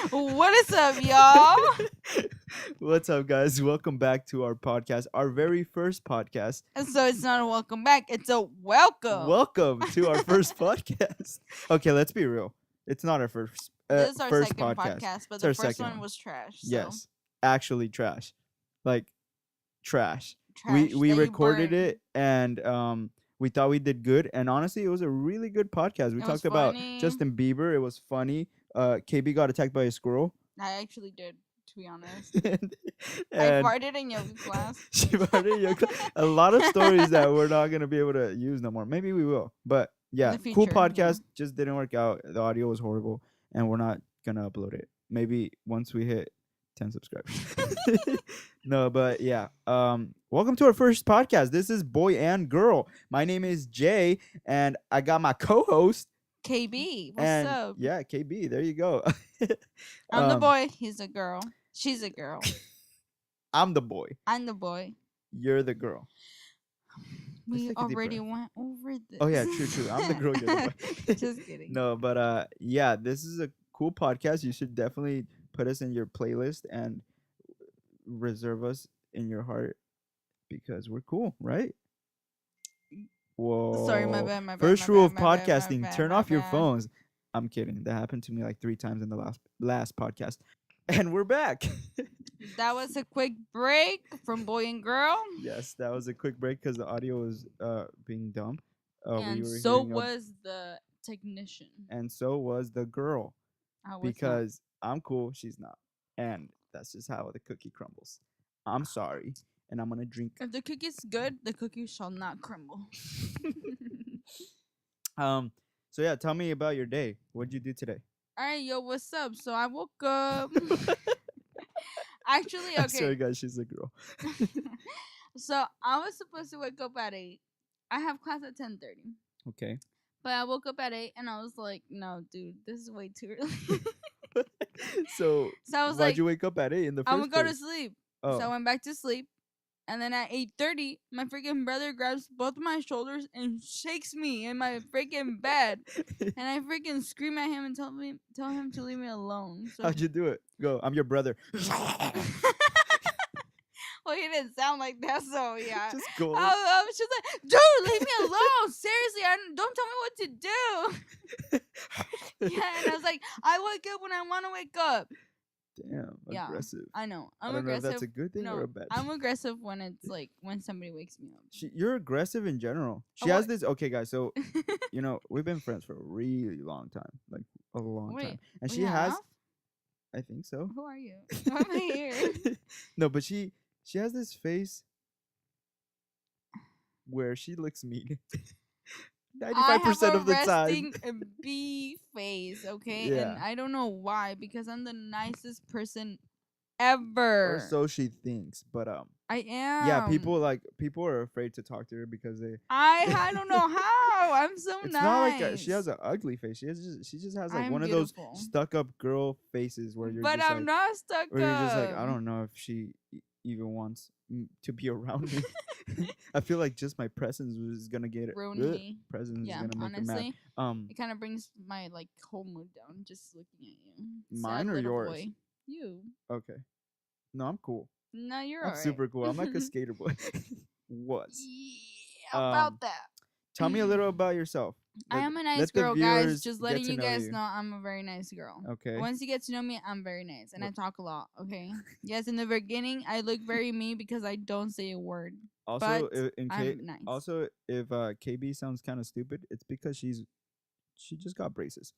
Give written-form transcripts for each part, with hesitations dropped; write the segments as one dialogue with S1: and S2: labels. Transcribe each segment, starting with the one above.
S1: What is up, y'all?
S2: What's up, guys? Welcome back to our podcast, our very first podcast.
S1: And so it's not a welcome back, it's a welcome.
S2: Welcome to our first podcast. Okay, let's be real. It's not our first
S1: This is our
S2: first
S1: second podcast, but
S2: It's
S1: the
S2: our
S1: first
S2: second
S1: one
S2: one.
S1: was trash. So.
S2: Yes, actually trash, like trash.
S1: Trash
S2: We
S1: that you
S2: recorded
S1: burned.
S2: it and we thought we did good, and honestly, it was a really good podcast. We
S1: It was
S2: talked about
S1: funny.
S2: Justin Bieber. It was funny. KB got attacked by a squirrel.
S1: I actually did, to be honest.
S2: and,
S1: I
S2: and
S1: farted in yoga class.
S2: she farted in yoga class. A lot of stories that we're not gonna be able to use no more. Maybe we will, but yeah,
S1: the
S2: cool
S1: future,
S2: podcast. Just didn't work out. The audio was horrible, and we're not gonna upload it. Maybe once we hit 10 subscribers. No, but yeah. Welcome to our first podcast. This is Boy and Girl. My name is Jay, and I got my co-host.
S1: KB, what's
S2: And
S1: up?
S2: yeah, KB. There you go.
S1: I'm the
S2: Um,
S1: boy, he's a girl. She's a girl.
S2: I'm the boy.
S1: I'm the boy.
S2: You're the girl.
S1: We
S2: take a deep
S1: already
S2: breath.
S1: went over this.
S2: Oh yeah, true. I'm the girl. You're the boy.
S1: Just kidding.
S2: No, but yeah, this is a cool podcast. You should definitely put us in your playlist and reserve us in your heart because we're cool, right? Whoa.
S1: Sorry, my bad, my bad.
S2: First
S1: my
S2: rule
S1: bad,
S2: of
S1: my bad, my
S2: podcasting:
S1: bad,
S2: turn
S1: my
S2: off your
S1: bad.
S2: phones. I'm kidding. That happened to me like 3 times in the last podcast, and we're back.
S1: That was a quick break from Boy and Girl.
S2: Yes, that was a quick break because the audio was being dumb.
S1: And
S2: we were
S1: so
S2: hearing
S1: was the technician.
S2: and so was the girl.
S1: I was not.
S2: Because I'm cool, she's not. And that's just how the cookie crumbles. I'm sorry. And I'm going to drink.
S1: If the cookie's good, the cookie shall not crumble.
S2: So yeah, tell me about your day. What'd you do today?
S1: Alright, yo, what's up? So I woke up. Actually,
S2: I'm
S1: okay.
S2: sorry, guys. She's a girl.
S1: So I was supposed to wake up at 8. I have class at 10:30.
S2: Okay.
S1: But I woke up at 8 and I was like, no, dude, this is way too early.
S2: So
S1: So I was
S2: why'd
S1: like,
S2: you wake up at 8 in the first
S1: I'm gonna go to
S2: place?
S1: sleep.
S2: Oh.
S1: So I went back to sleep. And then at 8:30, my freaking brother grabs both of my shoulders and shakes me in my freaking bed. And I freaking scream at him and tell him to leave me alone. So
S2: How'd you do it? Go. I'm your brother.
S1: well, he didn't sound like that, so yeah.
S2: Just go.
S1: I was just like, dude, leave me alone. Seriously, don't tell me what to do. Yeah, and I was like, I wake up when I want to wake up.
S2: Damn,
S1: Yeah,
S2: aggressive.
S1: I know.
S2: I
S1: I'm
S2: don't know if
S1: aggressive.
S2: that's a good thing
S1: no,
S2: or a bad
S1: I'm
S2: thing.
S1: aggressive when it's like when somebody wakes me up.
S2: You're aggressive in general. She
S1: Oh,
S2: has
S1: what?
S2: this. Okay, guys. So we've been friends for a really long time, like a long
S1: Wait,
S2: time, and
S1: we
S2: she has.
S1: have?
S2: I think so.
S1: Who are you? Why am I here?
S2: No, but she has this face where she looks mean. 95% of the
S1: I have a
S2: time.
S1: resting bee face, okay?
S2: Yeah.
S1: And I don't know why, because I'm the nicest person
S2: Or
S1: ever.
S2: so she thinks, but
S1: I am.
S2: yeah, people are afraid to talk to her because they.
S1: I don't know how. I'm so
S2: It's
S1: nice.
S2: not like she has an ugly face. She just has like
S1: I'm
S2: one of
S1: beautiful.
S2: those stuck up girl faces where you're
S1: But
S2: just
S1: I'm
S2: like,
S1: not stuck
S2: where you're just like,
S1: up.
S2: I don't know if she even wants to be around me. I feel like just my presence is gonna get it.
S1: Ruin me.
S2: Presence
S1: Yeah,
S2: is gonna make
S1: honestly,
S2: her mad.
S1: it kind of brings my like whole mood down just looking at you.
S2: Mine
S1: Sad
S2: or
S1: little
S2: yours?
S1: Boy. You.
S2: Okay. No, I'm cool.
S1: No, you're
S2: I'm
S1: alright.
S2: super cool. I'm like a skater boy. Was.
S1: Yeah, about
S2: Um,
S1: that.
S2: Tell me a little about yourself.
S1: I am a nice
S2: let the
S1: girl, guys.
S2: viewers
S1: Just
S2: get
S1: letting
S2: to
S1: you
S2: know
S1: guys
S2: you.
S1: know I'm a very nice girl.
S2: Okay.
S1: Once you get to know me, I'm very nice. And I
S2: What-
S1: talk a lot, okay? Yes, in the beginning, I look very mean because I don't say a word.
S2: Also,
S1: but I'm nice.
S2: also if KB sounds kind of stupid, it's because she just got braces.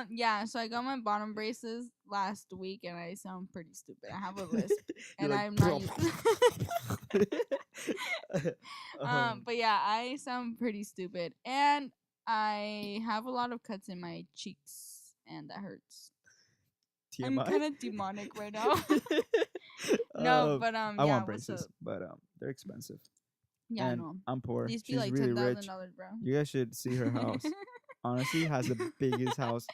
S1: Yeah, so I got my bottom braces last week and I sound pretty stupid. I have a lisp.
S2: You're
S1: and
S2: like,
S1: I'm not
S2: um,
S1: but yeah, I sound pretty stupid. And I have a lot of cuts in my cheeks and that hurts. I'm
S2: TMI?
S1: kind of demonic right now. No, but
S2: I
S1: yeah,
S2: want
S1: what's
S2: braces,
S1: up?
S2: but they're expensive.
S1: Yeah, I
S2: and
S1: know.
S2: I'm poor.
S1: These be
S2: She's
S1: like
S2: really
S1: $10,000,
S2: rich.
S1: bro.
S2: You guys should see her house. Honestly, has the biggest house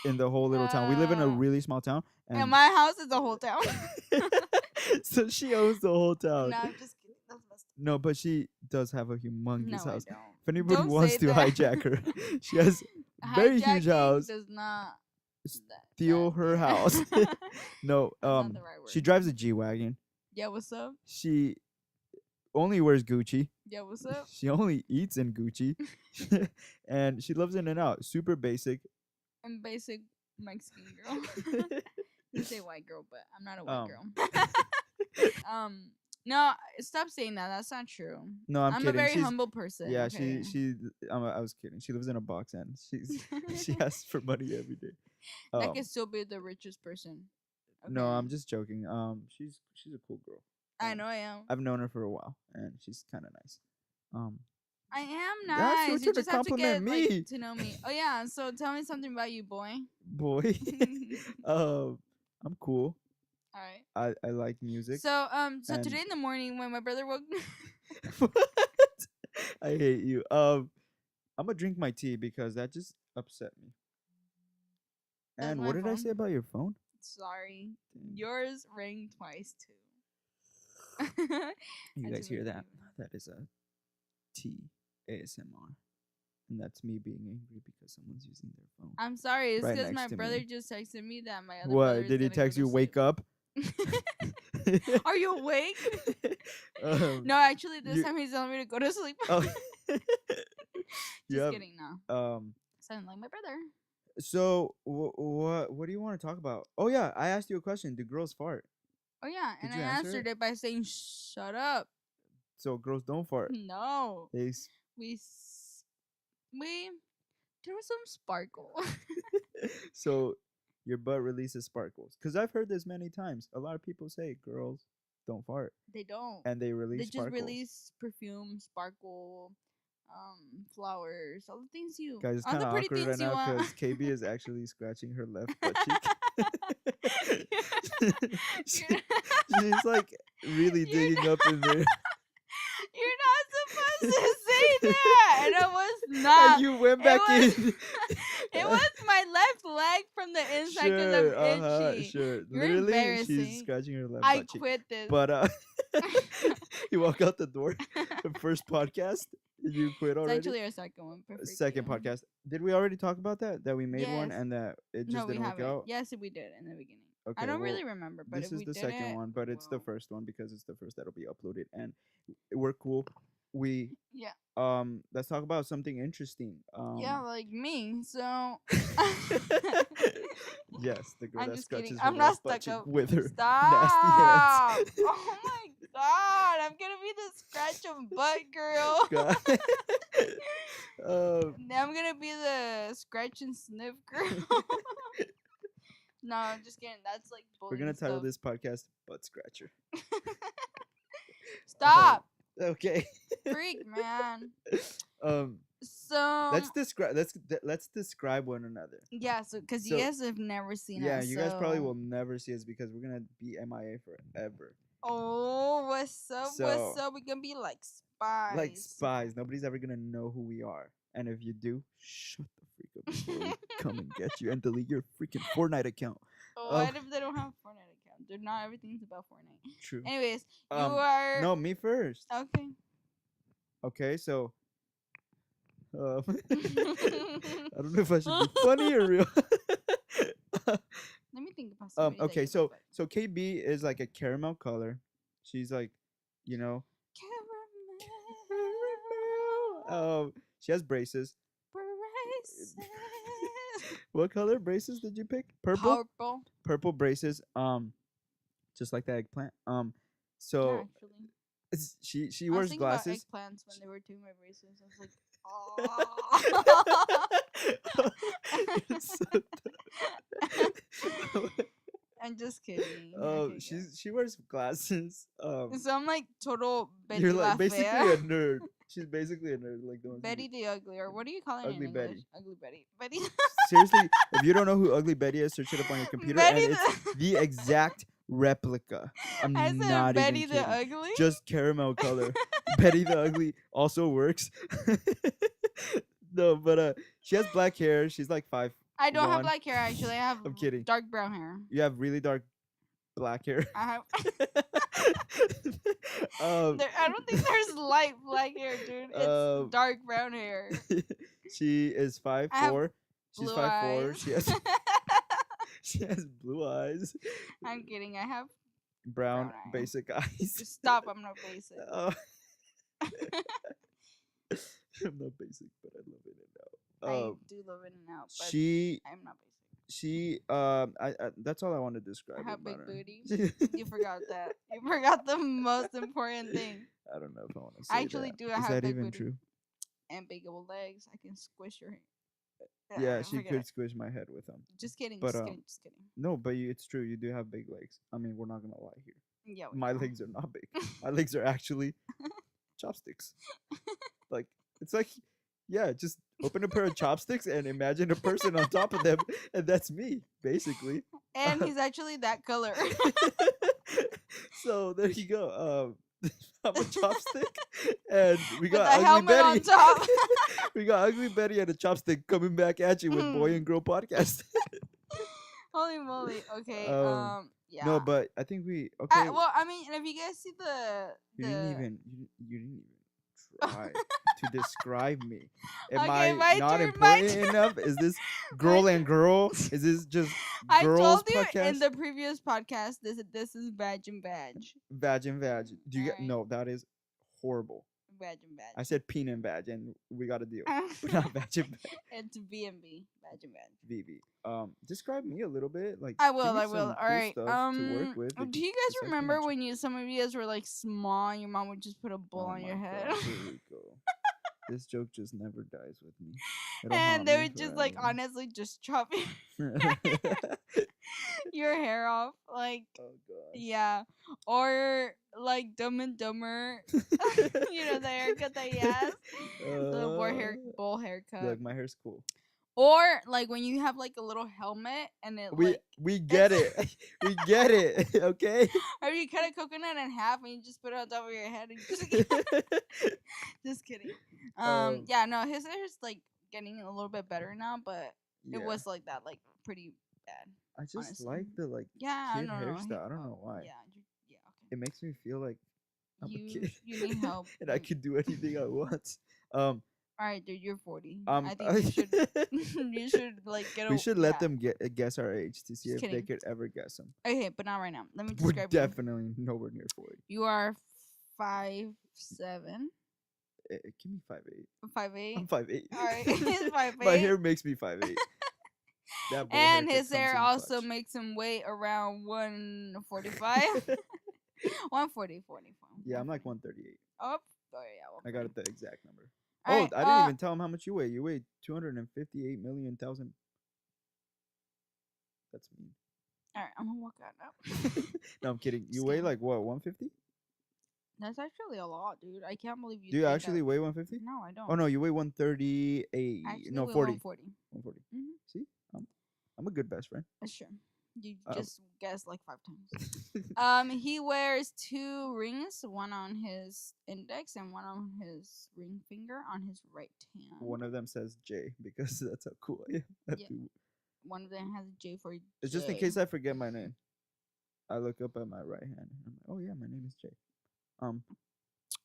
S2: in the whole little town. We live in a really small town,
S1: And
S2: and
S1: my house is the whole town.
S2: so she owns the whole town.
S1: No, I'm just kidding. That's messed
S2: No, but she does have a
S1: up.
S2: humongous
S1: No,
S2: house.
S1: I don't.
S2: If anybody
S1: Don't
S2: wants
S1: say
S2: to
S1: that.
S2: hijack her, she has very huge
S1: Hijacking
S2: house.
S1: does not
S2: steal her house. No,
S1: That's not the right
S2: she
S1: word.
S2: drives a G-Wagon.
S1: Yeah, what's up?
S2: She only wears Gucci.
S1: Yeah, what's up?
S2: She only eats in Gucci. And she loves In-N-Out. Super basic.
S1: I'm basic Mexican girl. You say white girl, but I'm not a white
S2: Um,
S1: girl. No, stop saying that. That's not true.
S2: No, I'm
S1: a
S2: kidding.
S1: very
S2: She's
S1: humble person.
S2: yeah.
S1: Okay?
S2: I was kidding. She lives in a box and she asks for money every day.
S1: That could still be the richest person.
S2: No,
S1: Okay.
S2: I'm just joking. She's a cool girl.
S1: I know I am.
S2: I've known her for a while, and she's kind of nice.
S1: I am
S2: That's
S1: nice.
S2: what
S1: You
S2: you're
S1: just
S2: to
S1: have to get
S2: compliment me.
S1: like, to know me. Oh yeah. So tell me something about you, boy.
S2: Boy, I'm cool.
S1: All right.
S2: I like music.
S1: So
S2: and-
S1: today in the morning when my brother woke me.
S2: What? I hate you. I'm gonna drink my tea because that just upset me.
S1: That's
S2: And
S1: my
S2: what did I
S1: phone.
S2: say about your phone?
S1: Sorry,
S2: Dang.
S1: yours rang twice too.
S2: You
S1: I
S2: guys
S1: just
S2: hear
S1: made
S2: that? That is a T ASMR. And that's me being angry because someone's using their phone.
S1: I'm sorry. It's
S2: Right
S1: because
S2: next
S1: my
S2: to
S1: brother
S2: me.
S1: just texted me that my other brother
S2: What?
S1: is
S2: Did he
S1: gonna go
S2: text
S1: to
S2: you, wake
S1: sleep.
S2: up?
S1: Are you awake? No, actually, this time he's telling me to go to sleep.
S2: Oh.
S1: Just kidding, no. Sound like my brother.
S2: So, what do you want to talk about? Oh, yeah, I asked you a question. Do girls fart?
S1: Oh yeah,
S2: Did
S1: and I
S2: you answer
S1: answered
S2: it?
S1: it by saying, "Shut up."
S2: So, girls don't fart.
S1: No,
S2: They
S1: we there was some sparkle.
S2: So, your butt releases sparkles. Because I've heard this many times. A lot of people say girls don't fart.
S1: They don't.
S2: And they release
S1: They just
S2: sparkles.
S1: release perfume, sparkle, flowers, all the things you,
S2: Guys, it's
S1: all
S2: kind
S1: the
S2: of
S1: pretty
S2: awkward right
S1: things you
S2: now
S1: want.
S2: because KB is actually scratching her left butt cheek. She's like really
S1: You're
S2: digging up in there.
S1: You're not supposed to say that, and I was not.
S2: And you went back
S1: was-
S2: in.
S1: It was my left leg from the inside because I'm itchy.
S2: Sure.
S1: You're
S2: Literally, she's
S1: embarrassing.
S2: scratching her left
S1: I
S2: butt cheek.
S1: quit this.
S2: But you walk out the door. The first podcast, you quit
S1: It's
S2: already.
S1: actually our second one. Perfect.
S2: Second podcast. Did we already talk about that? That we made one
S1: Yes.
S2: and that it just
S1: No, we
S2: didn't work
S1: haven't.
S2: out?
S1: Yes, we did in the beginning.
S2: Okay,
S1: I don't
S2: well,
S1: really remember, but
S2: this
S1: if
S2: is
S1: we
S2: the
S1: did
S2: second
S1: it,
S2: one, but it's the
S1: well,
S2: first one because it's the first that'll be uploaded, and we're cool. We
S1: Yeah.
S2: let's talk about something interesting.
S1: Yeah, like me. So.
S2: Yes, the girl
S1: I'm
S2: that
S1: just
S2: scratches
S1: kidding.
S2: her
S1: I'm not
S2: left butt
S1: stuck
S2: cheek
S1: up.
S2: with her
S1: Stop!
S2: nasty hands.
S1: Oh my god! I'm gonna be the scratch of butt girl.
S2: God.
S1: I'm gonna be the scratch and sniff girl. No, I'm just kidding. That's like bullying
S2: We're gonna title
S1: stuff.
S2: this podcast "Butt Scratcher."
S1: Stop,
S2: Okay.
S1: freak man.
S2: Um.
S1: So
S2: Let's describe one another.
S1: yeah, so because
S2: So-
S1: you guys have never seen
S2: Yeah,
S1: us.
S2: you guys probably
S1: so-
S2: will never see us because we're gonna be MIA forever.
S1: Oh, what's up?
S2: So-
S1: What's up? We're gonna be like spies.
S2: Like spies. Nobody's ever gonna know who we are. And if you do, shut the freak up before we come and get you and delete your freaking Fortnite account.
S1: What if they don't have a Fortnite account? They're not everything's about Fortnite.
S2: True.
S1: Anyways, you
S2: Um,
S1: are
S2: No, me first.
S1: okay.
S2: Okay, so I don't know if I should be funny or real.
S1: Let me think about somebody that
S2: Okay,
S1: you
S2: so
S1: like.
S2: KB is like a caramel color. She's like, you know,
S1: Caramel
S2: she has braces.
S1: braces.
S2: What color braces did you pick? Purple.
S1: Purple.
S2: Purple braces. Just like the eggplant.
S1: Yeah,
S2: So
S1: actually.
S2: she
S1: I was
S2: wears
S1: thinking
S2: glasses.
S1: about eggplants when they were doing my braces. I was like,
S2: You're so dumb.
S1: I'm just kidding.
S2: Oh,
S1: Okay,
S2: she wears glasses.
S1: go. So I'm like total Betty
S2: You're like
S1: La
S2: basically
S1: Fea.
S2: a nerd. She's basically a nerd, like the ones.
S1: Betty the Ugly, or what do you call it
S2: Ugly
S1: in
S2: Betty.
S1: English? Ugly Betty. Betty.
S2: Seriously, if you don't know who Ugly Betty is, search it up on your computer,
S1: Betty
S2: and it's the exact replica. I'm
S1: I said
S2: not
S1: Betty
S2: even
S1: the
S2: kidding.
S1: Ugly.
S2: Just caramel color. Betty the Ugly also works. No, but she has black hair. She's like 5.
S1: I don't have
S2: one.
S1: black hair actually. I have
S2: I'm kidding.
S1: dark brown hair.
S2: You have really dark black hair.
S1: I have.
S2: Um,
S1: I don't think there's light black hair, dude. It's dark brown hair.
S2: She is 5'4". She's
S1: Blue
S2: 5'4".
S1: eyes.
S2: She has She has blue eyes,
S1: I'm kidding. I have
S2: brown
S1: brown eyes.
S2: basic eyes.
S1: Just stop. I'm not basic.
S2: Oh. I'm not basic, but I love it now.
S1: I do love it now, but
S2: She
S1: I'm not basic.
S2: I that's all I want to
S1: I
S2: describe
S1: have
S2: about
S1: big
S2: her.
S1: booty. You forgot that. You forgot the most important thing.
S2: I don't know if I want to say
S1: I actually
S2: that.
S1: do. I
S2: Is
S1: have
S2: that
S1: big
S2: even
S1: booty
S2: true?
S1: and big old legs. I can squish your hair.
S2: Yeah, she
S1: Forget
S2: could
S1: it.
S2: squish my head with them.
S1: Just kidding.
S2: But
S1: Just kidding. Just kidding.
S2: no, but it's true. You do have big legs. I mean, we're not gonna lie here.
S1: Yeah.
S2: My legs are not big. My legs are actually chopsticks. Like it's like, yeah, just open a pair of chopsticks and imagine a person on top of them, and that's me, basically.
S1: And he's actually that color.
S2: So there you go. I'm a chopstick, and we
S1: With
S2: got
S1: a
S2: Ugly
S1: helmet
S2: Betty.
S1: on top.
S2: We got Ugly Betty and a chopstick coming back at you with Boy and Girl podcast.
S1: Holy moly. Okay. Yeah.
S2: No, but I think we okay.
S1: Well, I mean, if you guys see the
S2: You didn't even try to describe me. Am
S1: Okay,
S2: I
S1: my
S2: not
S1: turn, my
S2: important
S1: turn.
S2: enough? Is this Girl and Girl? Is this just
S1: I
S2: girls
S1: told you
S2: podcast?
S1: in the previous podcast this is Badge and Badge.
S2: Badge and Badge. Do you get
S1: Alright.
S2: no? That is horrible.
S1: Badge and Badge.
S2: I said Peen and Badge, and we got a deal. But not Badge and Badge.
S1: It's B&B. Badge and Badge.
S2: VV. Describe me a little bit. Like
S1: I
S2: give
S1: will.
S2: me
S1: I will.
S2: some
S1: All
S2: cool
S1: right.
S2: stuff to work with.
S1: Do you guys remember when some of you guys were like small and your mom would just put a bowl on your head?
S2: God, here we go. This joke just never dies with me.
S1: And they would just like honestly just chop your hair off. Like
S2: Oh god.
S1: yeah. Or like Dumb and Dumber. You know the haircut that he has. The bowl haircut.
S2: Look, my hair's cool.
S1: Or like when you have like a little helmet and it
S2: We get it. We get it. Okay.
S1: or you cut a coconut in half and you just put it on top of your head and just kidding. Yeah, no, his hair's like getting a little bit better now, but
S2: Yeah.
S1: it was like that, like pretty bad.
S2: I just
S1: honestly.
S2: like the like
S1: Yeah,
S2: kid
S1: no,
S2: hairstyle. I don't know why.
S1: Yeah, yeah, okay.
S2: It makes me feel like I'm a kid.
S1: You need help.
S2: And I could do anything I want.
S1: All right, dude, you're 40.
S2: I
S1: think you should you should like get.
S2: We should let them guess our age to see
S1: Just
S2: if they
S1: kidding.
S2: could ever guess them.
S1: Okay, but not right now. Let me
S2: We're
S1: describe you.
S2: definitely nowhere near 40.
S1: You are 5'7",
S2: Give me 5'8".
S1: 5'8".
S2: I'm 5'8".
S1: All right, he's 5'8".
S2: My hair makes me 5'8". That bowl
S1: And
S2: haircut
S1: his hair
S2: comes in
S1: also
S2: clutch.
S1: makes him weigh around 145. 140, 44.
S2: Yeah, I'm like 138.
S1: Oh, yeah.
S2: I got it the exact number.
S1: All right,
S2: I didn't even tell him how much you weigh. You weigh 258 million thousand. That's mean.
S1: All right, I'm gonna walk out now.
S2: No, I'm kidding. You
S1: Just
S2: weigh
S1: kidding.
S2: like what, 150?
S1: That's actually a lot, dude. I can't believe you.
S2: Do you
S1: think
S2: actually
S1: that.
S2: weigh 150?
S1: No, I don't.
S2: Oh no, you weigh 138.
S1: Actually,
S2: No,
S1: weigh
S2: 40.
S1: 140.
S2: 140.
S1: Mhm.
S2: See, I'm a good best friend.
S1: Sure. You
S2: Uh,
S1: just guessed like 5 times. He wears 2 rings, one on his index and one on his ring finger on his right hand.
S2: One of them says J because that's how cool I am.
S1: Yeah. One of them has a J for
S2: It's just in case I forget my name. I look up at my right hand. And I'm like, oh yeah, my name is Jay.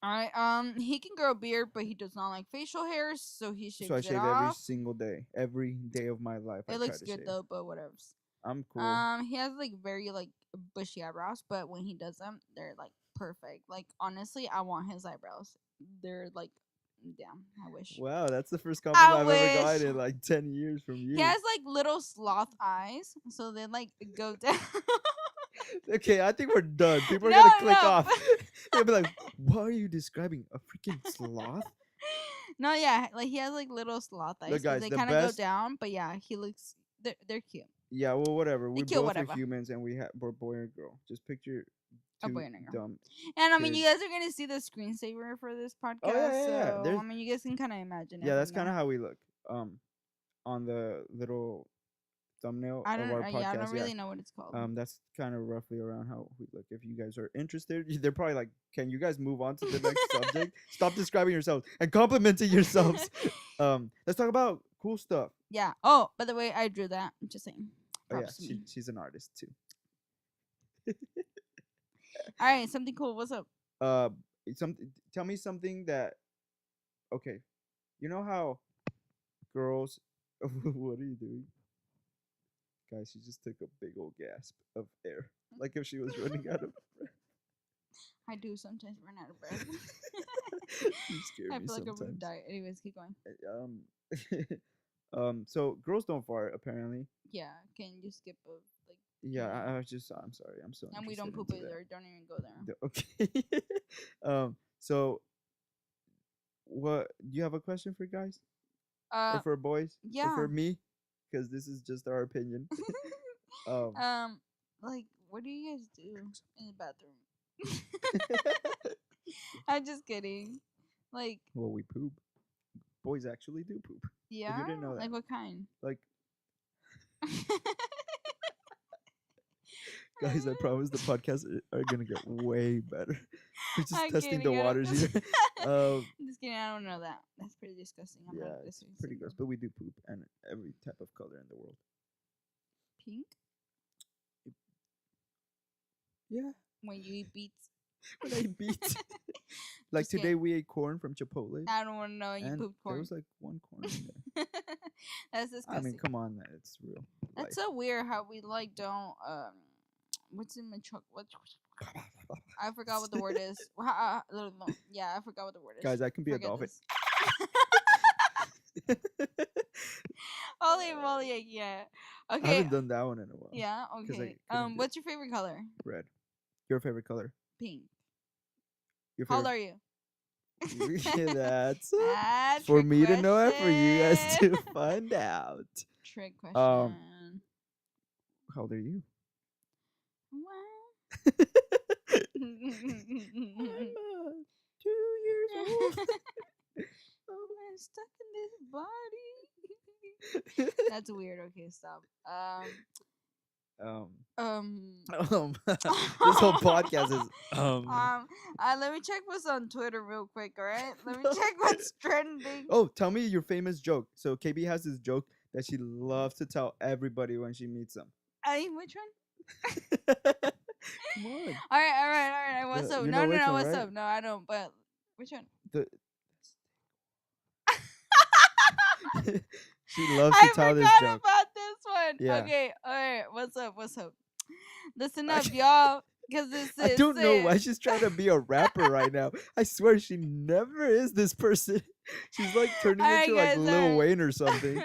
S1: Alright, he can grow a beard, but he does not like facial hairs, so he shaves
S2: So I
S1: it
S2: shave
S1: off.
S2: every single day. Every day of my life. I
S1: It
S2: try
S1: looks
S2: to
S1: good
S2: shave.
S1: though, but whatever.
S2: I'm cool.
S1: He has like very like bushy eyebrows, but when he does them, they're like perfect. Like honestly, I want his eyebrows. They're like, damn, I wish.
S2: Wow, that's the first compliment I've ever
S1: wish.
S2: gotten in like 10 years from you.
S1: He has like little sloth eyes, so they like go down.
S2: Okay, I think we're done. People are
S1: No,
S2: gonna click
S1: no.
S2: off. They'll be like, "What are you describing? A freaking sloth?"
S1: No, yeah, like he has like little sloth eyes.
S2: Look,
S1: 'cause
S2: guys,
S1: they
S2: the
S1: kind of go
S2: best-
S1: down, but yeah, he looks. They're cute.
S2: Yeah, well, whatever. We
S1: cute,
S2: both
S1: whatever.
S2: are humans, and we're boy and girl. Just picture
S1: A
S2: two
S1: boy and a girl.
S2: dumb.
S1: And I mean, you
S2: kids.
S1: guys are gonna see the screensaver for this podcast,
S2: Oh, yeah.
S1: so
S2: There's-
S1: I mean, you guys can kind of imagine.
S2: Yeah,
S1: it
S2: that's
S1: from
S2: kind of
S1: there.
S2: how we look. On the little thumbnail
S1: I
S2: of
S1: don't.
S2: our podcast.
S1: Yeah, I don't really know what it's called.
S2: That's kind of roughly around how we look. If you guys are interested, they're probably like, "Can you guys move on to the next subject? Stop describing yourselves and complimenting yourselves." Let's talk about cool stuff.
S1: Yeah. Oh, by the way, I drew that. I'm just saying.
S2: Oh yeah,
S1: Props to me.
S2: she's an artist too.
S1: All right, something cool. What's up?
S2: Tell me something that. Okay, you know how girls. What are you doing? Guys, she just took a big old gasp of air, like if she was running out of breath.
S1: I do sometimes run out of breath.
S2: You scare
S1: I
S2: me
S1: feel like I'm gonna
S2: sometimes.
S1: die. Anyways, keep going.
S2: So girls don't fart apparently.
S1: Yeah, can you skip a like?
S2: Yeah,
S1: Yeah.
S2: I was just. I'm sorry. I'm so.
S1: And we don't
S2: interested
S1: poop
S2: into
S1: either. Don't even go there.
S2: that. Okay. So what? Do you have a question for guys or for boys or
S1: Yeah.
S2: for me? Because this is just our opinion.
S1: Like, what do you guys do in the bathroom? I'm just kidding. Like,
S2: Well, we poop. Boys actually do poop.
S1: yeah.
S2: You didn't know that.
S1: Like, what kind?
S2: Like, guys, I promise the podcasts are gonna get way better. We're just
S1: I'm
S2: testing
S1: kidding,
S2: the
S1: I don't-
S2: waters here.
S1: I'm just kidding. I don't know that. That's pretty disgusting. I'm
S2: Yeah,
S1: not
S2: it's
S1: disgusting.
S2: pretty gross, but we do poop and every type of color in the world.
S1: Pink?
S2: Yeah,
S1: When you eat beets?
S2: when I beat. Like
S1: Just
S2: today,
S1: kidding.
S2: we ate corn from Chipotle,
S1: I don't want to know you
S2: and
S1: pooped corn.
S2: there was like one corn in there.
S1: That's disgusting.
S2: I mean, come on, it's real.
S1: That's
S2: life.
S1: so weird how we like don't what's in my truck? What? I forgot what the word is. Yeah, I forgot what the word is.
S2: Guys, I can be
S1: Forget
S2: a dolphin.
S1: this. Holy moly! Yeah.
S2: I
S1: Okay.
S2: haven't done that one in a while.
S1: Yeah.
S2: 'cause I
S1: Okay.
S2: couldn't do
S1: What's your favorite color?
S2: Red. Your favorite color?
S1: Pink.
S2: Your
S1: How old
S2: favorite?
S1: are you?
S2: That's for
S1: Trick
S2: me to know and for you guys to
S1: question.
S2: find out.
S1: Trick question.
S2: How old are you?
S1: Wow.
S2: I'm 2 years old.
S1: I'm stuck in this body. That's weird. Okay, stop.
S2: This whole podcast is
S1: Let me check what's on Twitter real quick. All right, let me check what's trending.
S2: Oh, tell me your famous joke. So KB has this joke that she loves to tell everybody when she meets them.
S1: Which one?
S2: Come on.
S1: All right. What's up?
S2: You
S1: No,
S2: know which one,
S1: what's
S2: right?
S1: up? No, I don't. But which one?
S2: She loves to tell this
S1: I
S2: joke.
S1: forgot about this one.
S2: Yeah.
S1: Okay, all right. What's up? Listen up, y'all. Because this is.
S2: I don't know why she's trying to be a rapper right now. I swear she never is this person. She's like turning
S1: All right,
S2: into like
S1: guys,
S2: Lil
S1: all right.
S2: Wayne or something.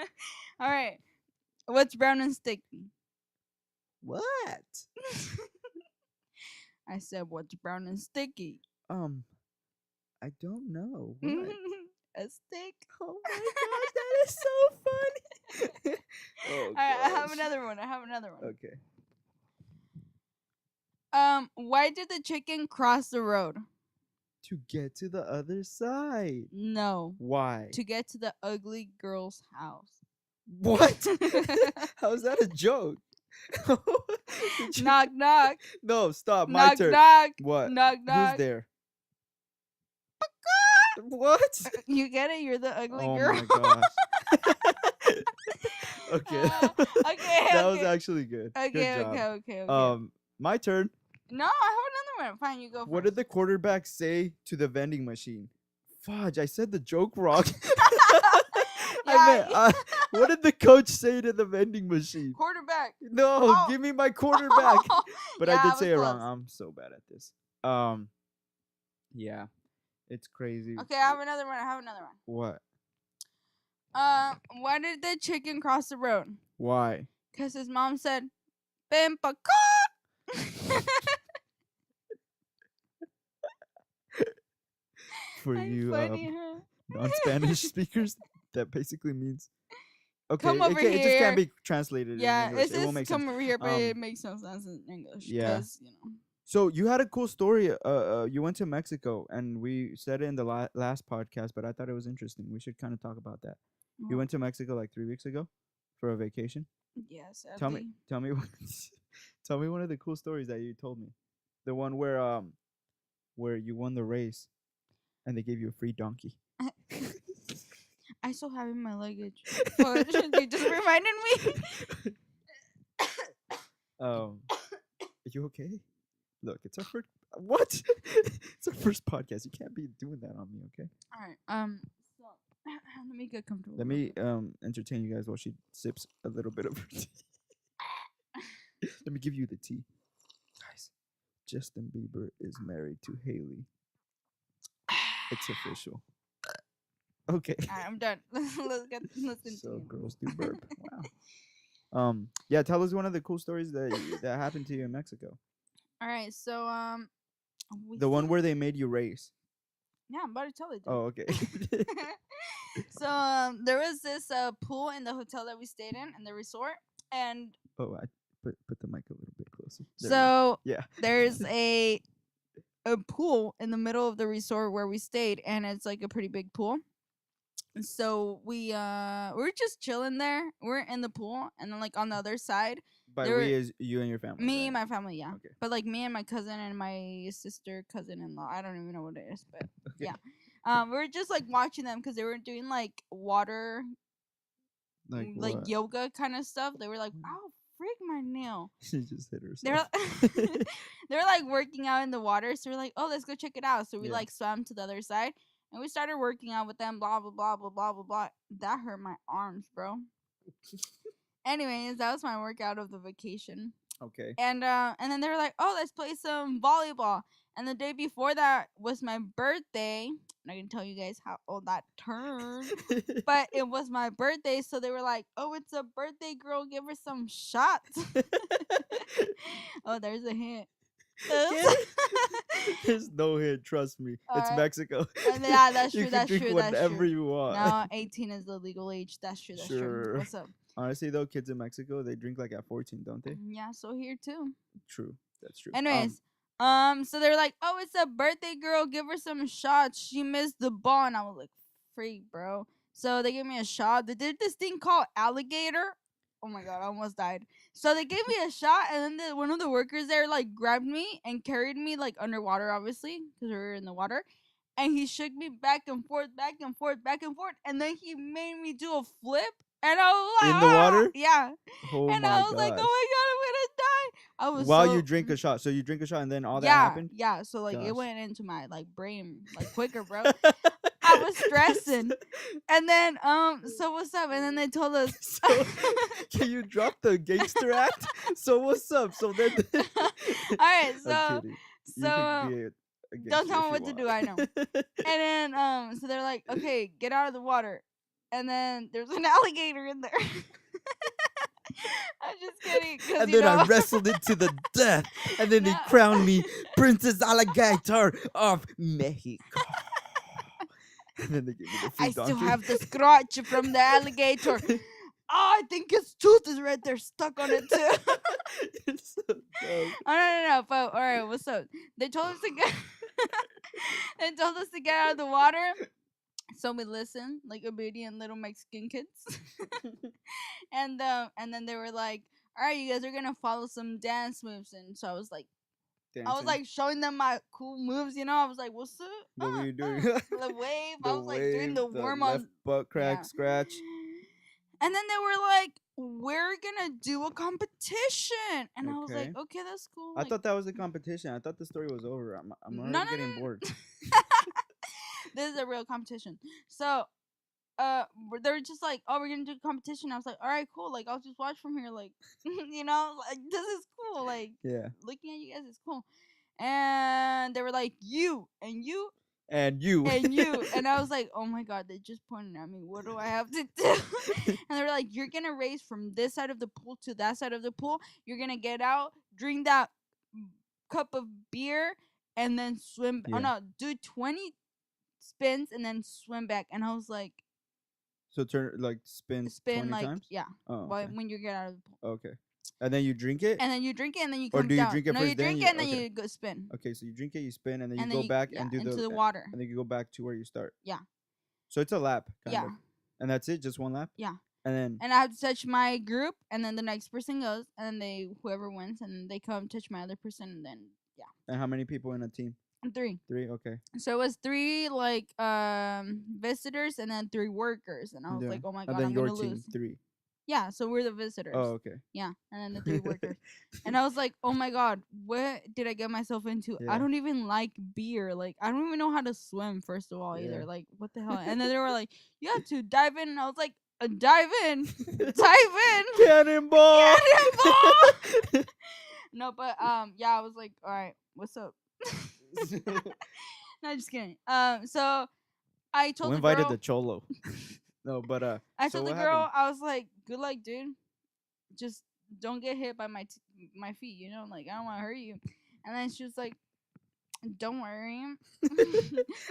S1: All right. What's brown and sticky?
S2: What?
S1: I said, what's brown and sticky?
S2: I don't know. What?
S1: A stick.
S2: Oh my gosh, that is so funny. Oh,
S1: All right, I have
S2: gosh.
S1: another one.
S2: Okay.
S1: Why did the chicken cross the road?
S2: To get to the other side.
S1: No.
S2: Why?
S1: To get to the ugly girl's house.
S2: What? How's that a joke?
S1: Knock, knock.
S2: No, stop. My
S1: Knock,
S2: turn.
S1: knock.
S2: What?
S1: Knock, knock.
S2: Who's there? What?
S1: You get it? You're the ugly
S2: Oh
S1: girl.
S2: my gosh. Okay.
S1: Okay.
S2: That was actually good.
S1: Okay,
S2: Good job.
S1: okay.
S2: My turn.
S1: No, I have another one. Fine, you go first.
S2: What did the quarterback say to the vending machine? Fudge, I said the joke wrong.
S1: Yeah,
S2: What did the coach say to the vending machine?
S1: quarterback?
S2: No,
S1: Oh.
S2: give me my quarterback. But
S1: Yeah,
S2: I did
S1: was
S2: say it wrong.
S1: close.
S2: I'm so bad at this. Yeah, it's crazy.
S1: Okay, I have another one.
S2: What?
S1: Why did the chicken cross the road?
S2: Why?
S1: Because his mom said, "Ven pa' cá."
S2: For
S1: I'm
S2: you
S1: funny, huh?
S2: non-Spanish speakers, that basically means okay.
S1: Come over
S2: It just can't
S1: here.
S2: be translated
S1: Yeah,
S2: in English.
S1: it's
S2: It won't
S1: just
S2: make
S1: come
S2: sense.
S1: over here, but it makes no sense in English.
S2: Yeah.
S1: 'Cause, you know.
S2: So you had a cool story. You went to Mexico, and we said it in the last podcast, but I thought it was interesting. We should kind of talk about that. You went to Mexico like 3 weeks ago for a vacation.
S1: Yes.
S2: Tell me, tell me one of the cool stories that you told me. The one where you won the race, and they gave you a free donkey.
S1: I still have it in my luggage. But you just reminded me.
S2: Are you okay? Look, it's our first. What? It's our first podcast. You can't be doing that on me, okay?
S1: All right. So let me get comfortable.
S2: Let me entertain you guys while she sips a little bit of her tea. Let me give you the tea. Guys, Justin Bieber is married to Haley. It's official. Okay.
S1: Alright, I'm done. Let's continue.
S2: So girls do burp. Wow. Yeah, tell us one of the cool stories that happened to you in Mexico.
S1: All right, so
S2: The one where they made you race.
S1: yeah, I'm about to tell it. Dude.
S2: Oh, okay.
S1: So there was this pool in the hotel that we stayed in the resort, and
S2: Oh, I put the mic a little bit closer.
S1: so
S2: yeah,
S1: there's a pool in the middle of the resort where we stayed, and it's like a pretty big pool. So we're just chilling there. We're in the pool, and then like on the other side,
S2: By
S1: there
S2: we
S1: were-
S2: is you and your family.
S1: me
S2: right?
S1: and my family, yeah.
S2: Okay.
S1: But like me and my cousin and my sister, cousin-in-law, I don't even know what it is, but
S2: Okay.
S1: yeah. We were just like watching them because they were doing like water,
S2: Like what?
S1: yoga kind of stuff. They were like, "Ow, freak my nail!"
S2: She just hit
S1: They're
S2: herself.
S1: they were like working out in the water, so we're like, "Oh, let's go check it out." So we
S2: Yeah.
S1: like swam to the other side, and we started working out with them. Blah blah blah blah blah blah blah. That hurt my arms, bro. Anyways, that was my workout of the vacation.
S2: Okay.
S1: And then they were like, "Oh, let's play some volleyball." And the day before that was my birthday. And I can tell you guys how old that turned. But it was my birthday, so they were like, "Oh, it's a birthday girl. Give her some shots." Oh, there's a hint.
S2: There's no hint, trust me. It's
S1: Alright.
S2: Mexico.
S1: Yeah, that's
S2: You
S1: true.
S2: can
S1: That's
S2: drink
S1: true. That's
S2: whatever
S1: true.
S2: you want.
S1: No, 18 is the legal age. That's true. That's
S2: Sure.
S1: true. What's up?
S2: Honestly, though, kids in Mexico, they drink like at 14, don't they?
S1: Yeah, so here too.
S2: True. That's true.
S1: Anyways, so they're like, "Oh, it's a birthday girl. Give her some shots. She missed the ball." And I was like, "Freak, bro." So they gave me a shot. They did this thing called alligator. Oh my god, I almost died. So they gave me a shot, and then one of the workers there like grabbed me and carried me like underwater, obviously, because we were in the water. And he shook me back and forth, back and forth, back and forth, and then he made me do a flip. And I was like,
S2: In the water?
S1: Yeah.
S2: Oh
S1: And
S2: my
S1: I was like, "Oh
S2: gosh.
S1: my god, I'm gonna die." I was
S2: While
S1: so,
S2: you drink a shot. So you drink a shot and then all that
S1: yeah,
S2: happened?
S1: yeah. So like it
S2: Gosh.
S1: went into my like brain like quicker, bro. I was stressing. And then so what's up? And then they told us
S2: So, can you drop the gangster act? So what's up? So then
S1: Alright,
S2: I'm
S1: so
S2: kidding.
S1: so
S2: You could be a
S1: don't
S2: gangster
S1: tell me
S2: if
S1: what
S2: you
S1: to do,
S2: want.
S1: I know. And then so they're like, "Okay, get out of the water." And then there's an alligator in there. I'm just kidding. 'Cause
S2: And
S1: you
S2: then
S1: know,
S2: I wrestled it to the death. And then they
S1: No.
S2: crowned me Princess Alligator of Mexico. And then they gave me the free
S1: I still
S2: donkey.
S1: have the scratch from the alligator. Oh, I think his tooth is right there stuck on it too.
S2: It's so dumb.
S1: Oh no. But all right, what's up? They told us to get. They told us to get out of the water. So we listened like obedient little Mexican kids. And then they were like, "All right, you guys are gonna follow some dance moves." And so I was like
S2: Dancing.
S1: showing them my cool moves. You know, I was like, "What's up?"
S2: What were you doing?
S1: The wave. I was like doing the worm on.
S2: left butt crack
S1: Yeah.
S2: scratch.
S1: And then they were like, "We're gonna do a competition," and I was
S2: Okay.
S1: like, "Okay, that's cool."
S2: I
S1: Like,
S2: thought that was a competition. I thought the story was over. I'm already
S1: No,
S2: getting bored.
S1: this is a real competition. So, they were just like, "Oh, we're gonna do a competition." I was like, "All right, cool. Like, I'll just watch from here. Like, you know, like this is cool. Like,
S2: Yeah.
S1: looking at you guys is cool." And they were like, "You and you
S2: And you.
S1: and you," and I was like, "Oh my god, they just pointed at me. What do I have to do?" And they were like, "You're gonna race from this side of the pool to that side of the pool. You're gonna get out, drink that cup of beer, and then swim.
S2: Yeah.
S1: Oh no, do 20 spins and then swim back." And I was like,
S2: So turn like spin 20
S1: like
S2: times?
S1: yeah,
S2: Oh,
S1: why-
S2: okay.
S1: when you get out of the pool,
S2: Okay. And then you drink it?
S1: and then you drink it, and then you
S2: Or
S1: come
S2: do you
S1: down.
S2: drink it
S1: No,
S2: first,
S1: you
S2: then
S1: drink
S2: you-
S1: it, and then
S2: okay.
S1: you go spin,
S2: Okay, so you drink it, you spin, and then
S1: and
S2: you
S1: then
S2: go back and do
S1: into the
S2: the
S1: water.
S2: and then you go back to where you start.
S1: Yeah.
S2: So it's a lap, kind
S1: Yeah.
S2: of. And that's it, just one lap?
S1: Yeah.
S2: And then
S1: And I have to touch my group, and then the next person goes, and then whoever wins, and then they come touch my other person, and then yeah,
S2: and how many people in a team?
S1: 3.
S2: 3? Okay.
S1: So it was 3 like visitors, and then 3 workers, and I was
S2: Yeah.
S1: like, "Oh my
S2: And
S1: god,
S2: then
S1: I'm
S2: your
S1: gonna
S2: team,
S1: lose."
S2: 3.
S1: Yeah, so we're the visitors.
S2: Oh, okay.
S1: Yeah, and then the 3 workers. And I was like, "Oh my god, what did I get myself into?
S2: Yeah.
S1: I don't even like beer. Like, I don't even know how to swim, first of all, either.
S2: Yeah.
S1: Like, what the hell?" And then they were like, "You have to dive in." And I was like, "Dive in? Dive in?"
S2: Cannonball!
S1: Cannonball! No, but yeah, I was like, all right, what's up? No, just kidding. So I told
S2: We
S1: the
S2: invited
S1: girl,
S2: the cholo. No, but
S1: I
S2: so
S1: told the
S2: what happened?
S1: girl, I was like, good luck, dude. Just don't get hit by my feet. You know, like I don't want to hurt you. And then she was like, don't worry.
S2: I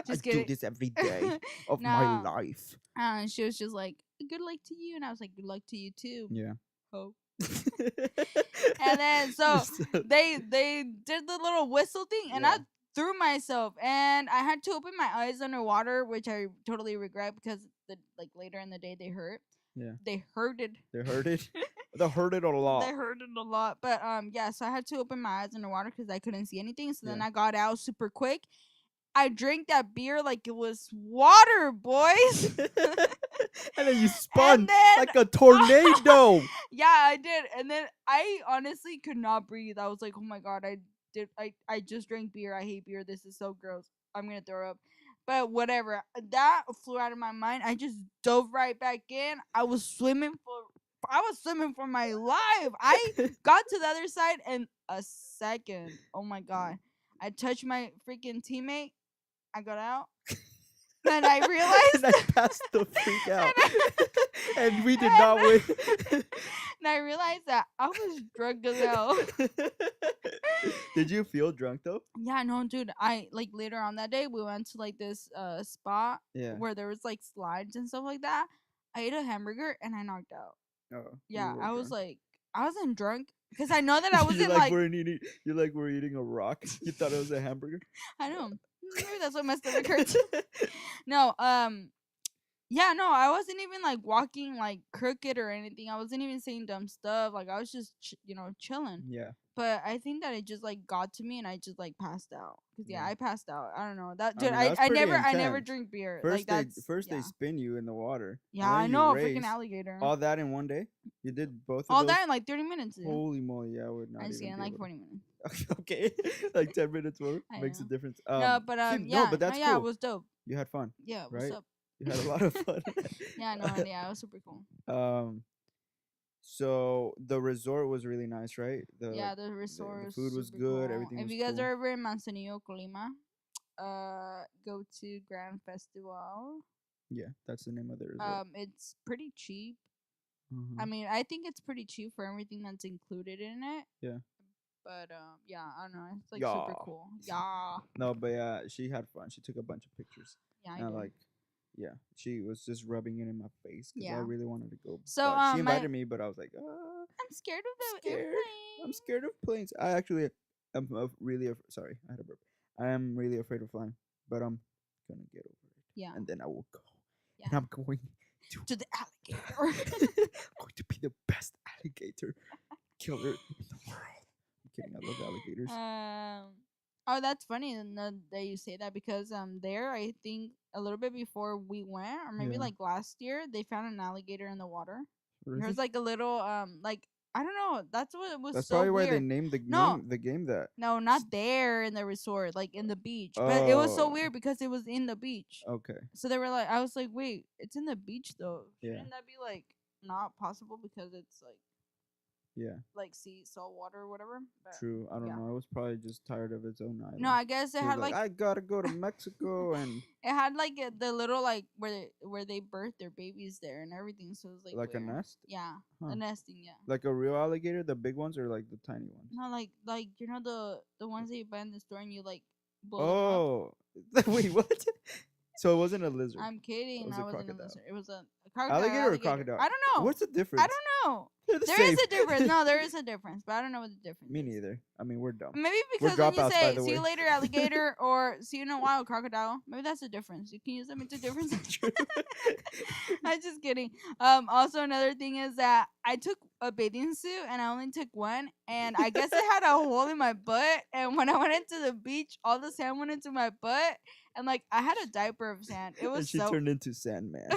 S1: Just
S2: do
S1: kidding.
S2: this every day of my
S1: No.
S2: life.
S1: And she was just like, good luck to you. And I was like, good luck to you too.
S2: Yeah.
S1: Hope. And then so they did the little whistle thing, and I
S2: Yeah.
S1: threw myself, and I had to open my eyes underwater, which I totally regret because later in the day they hurt.
S2: Yeah.
S1: They hurted.
S2: They heard it. They heard it a lot.
S1: They hurted a lot, but yeah. So I had to open my eyes underwater because I couldn't see anything. So then
S2: Yeah.
S1: I got out super quick. I drank that beer like it was water, boys.
S2: And then you spun
S1: And then
S2: like a tornado.
S1: yeah, I did. And then I honestly could not breathe. I was like, oh my god, I just drank beer. I hate beer. This is so gross. I'm gonna throw up. But whatever. That flew out of my mind. I just dove right back in. I was swimming for my life. I got to the other side in a second. Oh my god. I touched my freaking teammate. I got out. And I realized
S2: And I passed the freak out. And we did
S1: and
S2: not win.
S1: and I realized that I was drunk as hell.
S2: Did you feel drunk though?
S1: Yeah, no, dude. I like later on that day we went to like this spot
S2: Yeah.
S1: where there was like slides and stuff like that. I ate a hamburger and I knocked out.
S2: Oh.
S1: Yeah,
S2: You were
S1: I was
S2: drunk.
S1: like, I wasn't drunk because I know that I
S2: you
S1: wasn't
S2: like
S1: like
S2: we're eating a rock. You thought it was a hamburger.
S1: I know. Maybe that's what my stomach hurts. No, yeah, no, I wasn't even like walking like crooked or anything. I wasn't even saying dumb stuff. Like I was just chilling.
S2: Yeah.
S1: But I think that it just like got to me and I just like passed out. Cause yeah,
S2: Yeah.
S1: I passed out. I don't know that
S2: I
S1: dude.
S2: mean,
S1: I
S2: that's
S1: I
S2: pretty
S1: never
S2: intense.
S1: drink beer.
S2: First
S1: like that's
S2: they spin you in the water.
S1: Yeah,
S2: and then
S1: I
S2: you
S1: know, a
S2: race.
S1: freaking alligator.
S2: All that in one day? You did both of
S1: All
S2: those?
S1: that in like 30 minutes. Dude.
S2: Holy moly! Yeah, I would not
S1: I just
S2: even
S1: in
S2: be
S1: like
S2: able
S1: 40 minutes.
S2: to. Okay, like 10 minutes more
S1: I
S2: makes a
S1: know.
S2: difference.
S1: No, but
S2: see,
S1: yeah,
S2: no, but that's
S1: no, yeah,
S2: cool.
S1: it was dope.
S2: You had fun,
S1: Yeah, what's
S2: right?
S1: up?
S2: You had a lot of fun.
S1: Yeah, no, yeah, it was super cool.
S2: So the resort was really nice, right?
S1: Yeah, the resort
S2: the
S1: was
S2: food was
S1: super
S2: good.
S1: cool.
S2: Everything
S1: If
S2: was
S1: you guys
S2: cool.
S1: are ever in Manzanillo, Colima, go to Grand Festival.
S2: Yeah, that's the name of the resort.
S1: It's pretty cheap.
S2: Mhm.
S1: I mean, I think it's pretty cheap for everything that's included in it.
S2: Yeah.
S1: But yeah, I don't know. It's like
S2: Yeah.
S1: super cool. Yeah.
S2: No, but yeah, she had fun. She took a bunch of pictures.
S1: Yeah, I
S2: And
S1: did.
S2: like, yeah, she was just rubbing it in my face because I
S1: Yeah.
S2: really wanted to go.
S1: So,
S2: but she
S1: my-
S2: invited me, but I was like,
S1: I'm scared of the
S2: scared.
S1: airplane.
S2: I'm scared of planes. I actually am really sorry. I had a burp. I am really afraid of flying, but I'm gonna get over it.
S1: Yeah.
S2: And then I will go.
S1: Yeah.
S2: And I'm going
S1: To the alligator.
S2: going to be the best alligator killer in the world. I'm kidding. I love alligators.
S1: Oh, that's funny that you say that because there I think a little bit before we went or maybe
S2: Yeah.
S1: like last year they found an alligator in the water.
S2: Really?
S1: There was like a little like I don't know. That's what it was.
S2: That's
S1: so
S2: probably
S1: weird.
S2: why they named the
S1: No.
S2: game that.
S1: No, not there in the resort, like in the beach. But it was so
S2: Oh.
S1: weird because it was in the beach.
S2: Okay.
S1: So they were like, I was like, wait, it's in the beach though.
S2: Yeah.
S1: Shouldn't that be like not possible because it's like
S2: Yeah.
S1: like salt water or whatever? But
S2: True. I don't
S1: yeah.
S2: know. It was probably just tired of its own island.
S1: no, I guess it
S2: She was
S1: had like
S2: I gotta go to Mexico and
S1: it had like the little like where they birth their babies there and everything. So it was like
S2: a
S1: weird.
S2: nest.
S1: Yeah,
S2: Huh.
S1: a nesting. Yeah.
S2: Like a real alligator, the big ones or like the tiny ones?
S1: No, like you know the ones that you buy in the store and you like blow them up.
S2: Oh, wait, what? So it wasn't a lizard.
S1: I'm kidding.
S2: was
S1: I
S2: a
S1: wasn't a
S2: crocodile.
S1: lizard. It was a crocodile.
S2: Alligator or crocodile?
S1: I don't know.
S2: What's the difference?
S1: I don't know.
S2: They're the
S1: There
S2: same.
S1: is a difference. No, there is a difference, but I don't know what the difference
S2: Me
S1: is.
S2: neither. I mean, we're dumb.
S1: Maybe
S2: We're
S1: because when you
S2: dropouts, by
S1: say
S2: the
S1: "see you
S2: way.
S1: later, alligator" or "see you in a while, crocodile," maybe that's the difference. You can use them into difference.
S2: True.
S1: I'm just kidding. Also another thing is that I took a bathing suit and I only took one, and I guess it had a hole in my butt. And when I went into the beach, all the sand went into my butt, and like I had a diaper of sand. It was
S2: And she
S1: so
S2: turned into Sandman.